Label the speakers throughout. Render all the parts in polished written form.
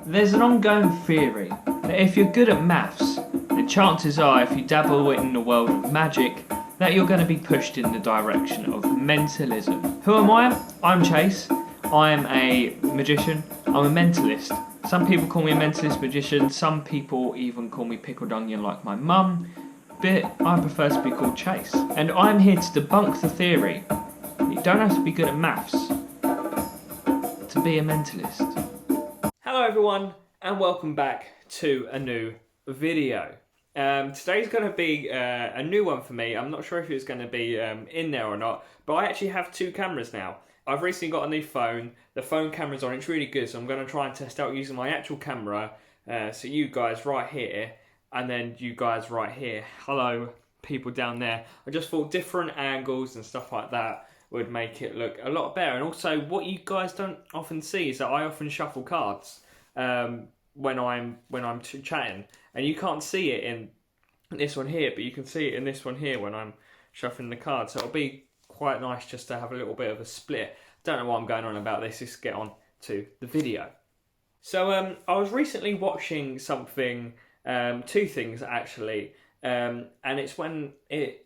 Speaker 1: There's an ongoing theory that if you're good at maths, the chances are if you dabble in the world of magic, that you're going to be pushed in the direction of mentalism. Who am I? I'm Chase. I'm a magician. I'm a mentalist. Some people call me a mentalist magician, some people even call me pickled onion like my mum, but I prefer to be called Chase. And I'm here to debunk the theory that you don't have to be good at maths to be a mentalist. Hello everyone, and welcome back to a new video. Today's going to be a new one for me. I'm not sure if it's going to be in there or not, but I actually have two cameras now. I've recently got a new phone. The phone camera's on, it's really good, so I'm going to try and test out using my actual camera. So you guys right here, and then you guys right here. Hello, people down there. I just thought different angles and stuff like that would make it look a lot better. And also, what you guys don't often see is that I often shuffle cards when I'm chatting, and you can't see it in this one here, but you can see it in this one here when I'm shuffling the cards. So it'll be quite nice just to have a little bit of a split. Don't know what I'm going on about this. Let's get on to the video. So I was recently watching something, two things actually, and it's when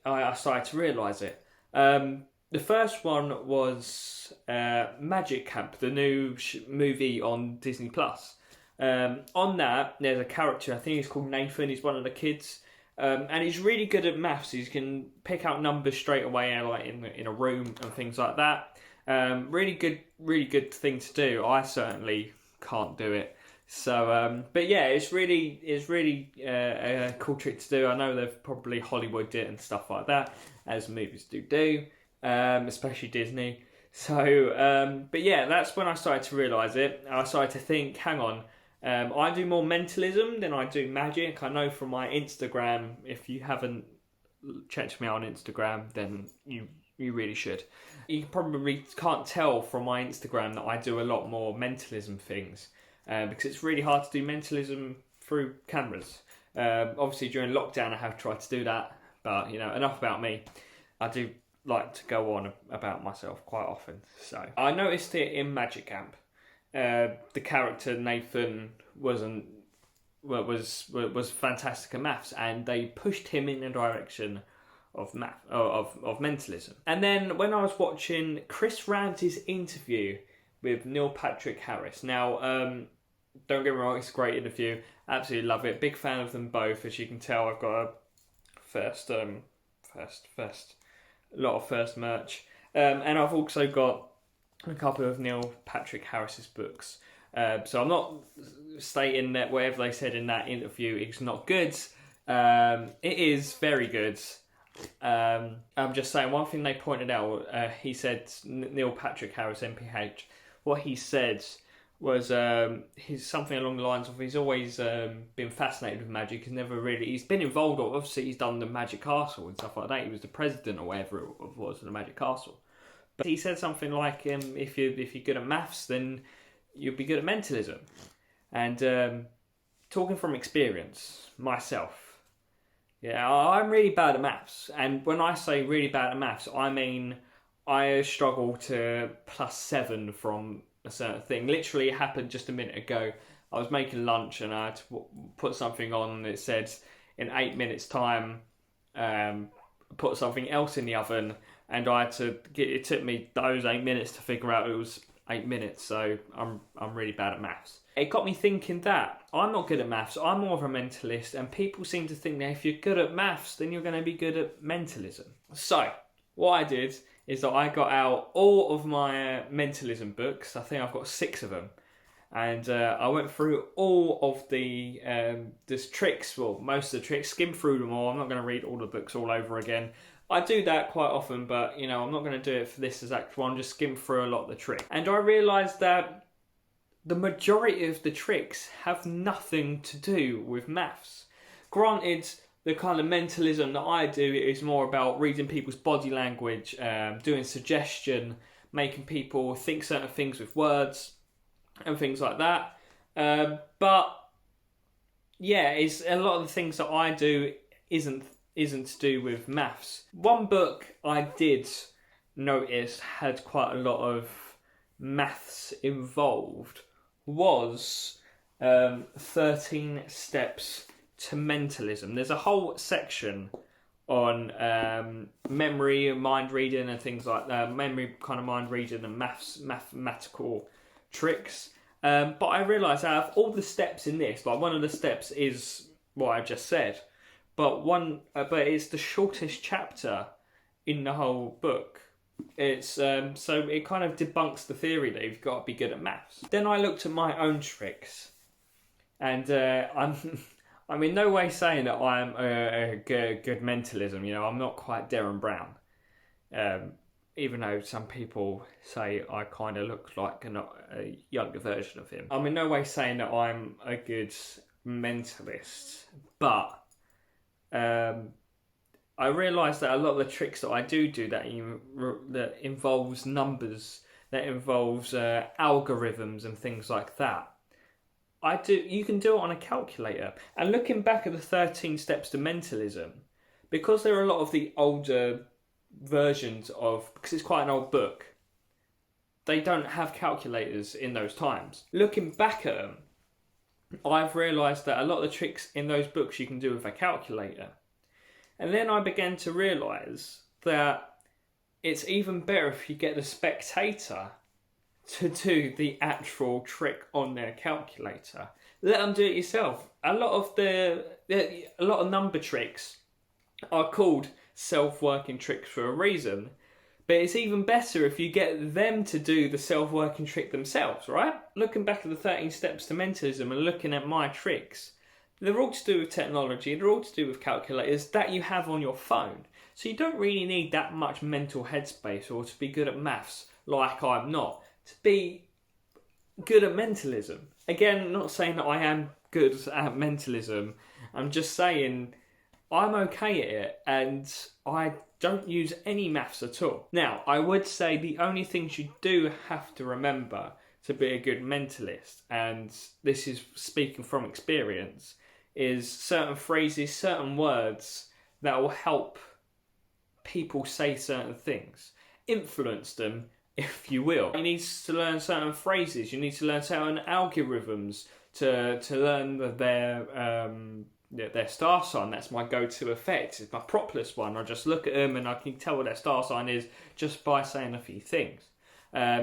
Speaker 1: I started to realise it. The first one was Magic Camp, the new movie on Disney Plus. On that, there's a character, I think he's called Nathan, he's one of the kids, and he's really good at maths. He can pick out numbers straight away, like in a room and things like that. Really good thing to do. I certainly can't do it. So, but yeah, it's really a cool trick to do. I know they've probably Hollywooded it and stuff like that, as movies do, especially Disney. So, but yeah, that's when I started to realise it. I started to think, hang on, I do more mentalism than I do magic. I know from my Instagram, if you haven't checked me out on Instagram, then you really should. You probably can't tell from my Instagram that I do a lot more mentalism things, because it's really hard to do mentalism through cameras. Obviously during lockdown I have tried to do that, but enough about me. I do like to go on about myself quite often. So I noticed it in Magic Camp. The character Nathan was fantastic at maths, and they pushed him in the direction of mentalism. And then when I was watching Chris Ramsey's interview with Neil Patrick Harris, now don't get me wrong, it's a great interview, absolutely love it, big fan of them both. As you can tell, I've got a first a lot of first merch, and I've also got a couple of Neil Patrick Harris's books. So I'm not stating that whatever they said in that interview is not good. It is very good. I'm just saying, one thing they pointed out, he said, Neil Patrick Harris, MPH, what he said was he's something along the lines of he's always been fascinated with magic. He's been involved, obviously he's done the Magic Castle and stuff like that. He was the president or whatever it was of the Magic Castle. But he said something like, if you're good at maths, then you'll be good at mentalism. And talking from experience, myself, yeah, I'm really bad at maths. And when I say really bad at maths, I mean I struggle to +7 from a certain thing. Literally, it happened just a minute ago. I was making lunch and I had to put something on that said in 8 minutes time, put something else in the oven, and I had to it took me those 8 minutes to figure out it was 8 minutes. So I'm really bad at maths. It got me thinking that I'm not good at maths. I'm more of a mentalist, and people seem to think that if you're good at maths, then you're going to be good at mentalism. So what I did is that I got out all of my mentalism books. I think I've got 6 of them. And I went through all of the tricks, well, most of the tricks, skimmed through them all. I'm not going to read all the books all over again. I do that quite often, but I'm not going to do it for this exact one. Just skim through a lot of the tricks. And I realised that the majority of the tricks have nothing to do with maths. Granted, the kind of mentalism that I do is more about reading people's body language, doing suggestion, making people think certain things with words and things like that. But yeah, it's a lot of the things that I do isn't to do with maths. One book I did notice had quite a lot of maths involved was 13 Steps to Mentalism. There's a whole section on memory and mind reading and things like that, memory kind of mind reading and mathematical tricks. But I realised out of all the steps in this, like one of the steps is what I just said, but it's the shortest chapter in the whole book. It's so it kind of debunks the theory that you've got to be good at maths. Then I looked at my own tricks, and I'm in no way saying that I'm a good mentalism. You know, I'm not quite Darren Brown, even though some people say I kind of look like a younger version of him. I'm in no way saying that I'm a good mentalist, but I realise that a lot of the tricks that I do that involves numbers, that involves algorithms and things like that, you can do it on a calculator. And looking back at the 13 Steps to Mentalism, because there are a lot of the older versions because it's quite an old book, they don't have calculators in those times. Looking back at them, I've realised that a lot of the tricks in those books you can do with a calculator. And then I began to realise that it's even better if you get the spectator to do the actual trick on their calculator. Let them do it yourself. A lot of number tricks are called self-working tricks for a reason, but it's even better if you get them to do the self-working trick themselves, right? Looking back at the 13 Steps to Mentalism and looking at my tricks, they're all to do with technology, they're all to do with calculators that you have on your phone. So you don't really need that much mental headspace or to be good at maths, like I'm not, to be good at mentalism. Again, not saying that I am good at mentalism, I'm just saying I'm okay at it and I don't use any maths at all. Now, I would say the only things you do have to remember to be a good mentalist, and this is speaking from experience, is certain phrases, certain words that will help people say certain things. Influence them, if you will. You need to learn certain phrases, you need to learn certain algorithms to learn their star sign. That's my go-to effect. It's my Propolis one. I just look at them and I can tell what their star sign is just by saying a few things.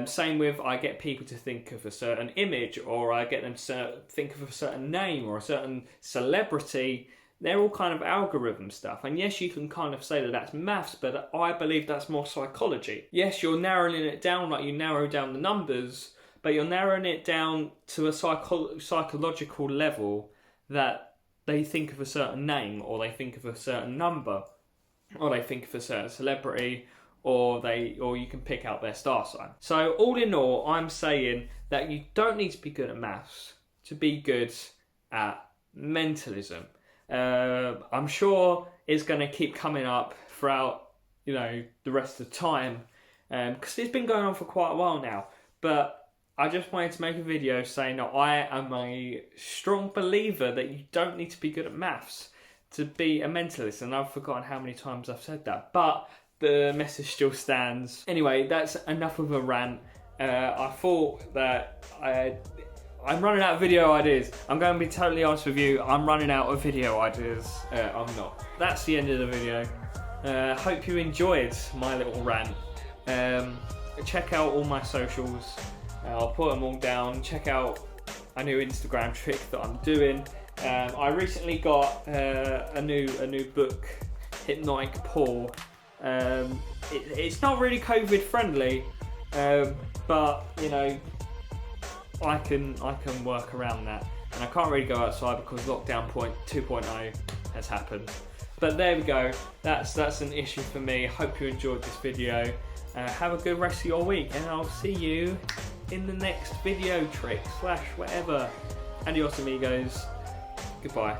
Speaker 1: Same with, I get people to think of a certain image, or I get them to think of a certain name or a certain celebrity. They're all kind of algorithm stuff. And yes, you can kind of say that that's maths, but I believe that's more psychology. Yes, you're narrowing it down like you narrow down the numbers, but you're narrowing it down to a psychological level that they think of a certain name, or they think of a certain number, or they think of a certain celebrity, or you can pick out their star sign. So all in all, I'm saying that you don't need to be good at maths to be good at mentalism. I'm sure it's going to keep coming up throughout, the rest of the time, because it's been going on for quite a while now. But I just wanted to make a video saying that I am a strong believer that you don't need to be good at maths to be a mentalist, and I've forgotten how many times I've said that, but the message still stands. Anyway, that's enough of a rant. I thought that I'm running out of video ideas. I'm going to be totally honest with you. I'm running out of video ideas. I'm not. That's the end of the video. Hope you enjoyed my little rant. Check out all my socials. I'll put them all down. Check out a new Instagram trick that I'm doing. I recently got a new book, Hypnotic Paw. It's not really COVID friendly, but I can work around that, and I can't really go outside because lockdown 2.0 has happened. But there we go. That's an issue for me. Hope you enjoyed this video. Have a good rest of your week, and I'll see you in the next video trick / whatever. Adios amigos. Goodbye.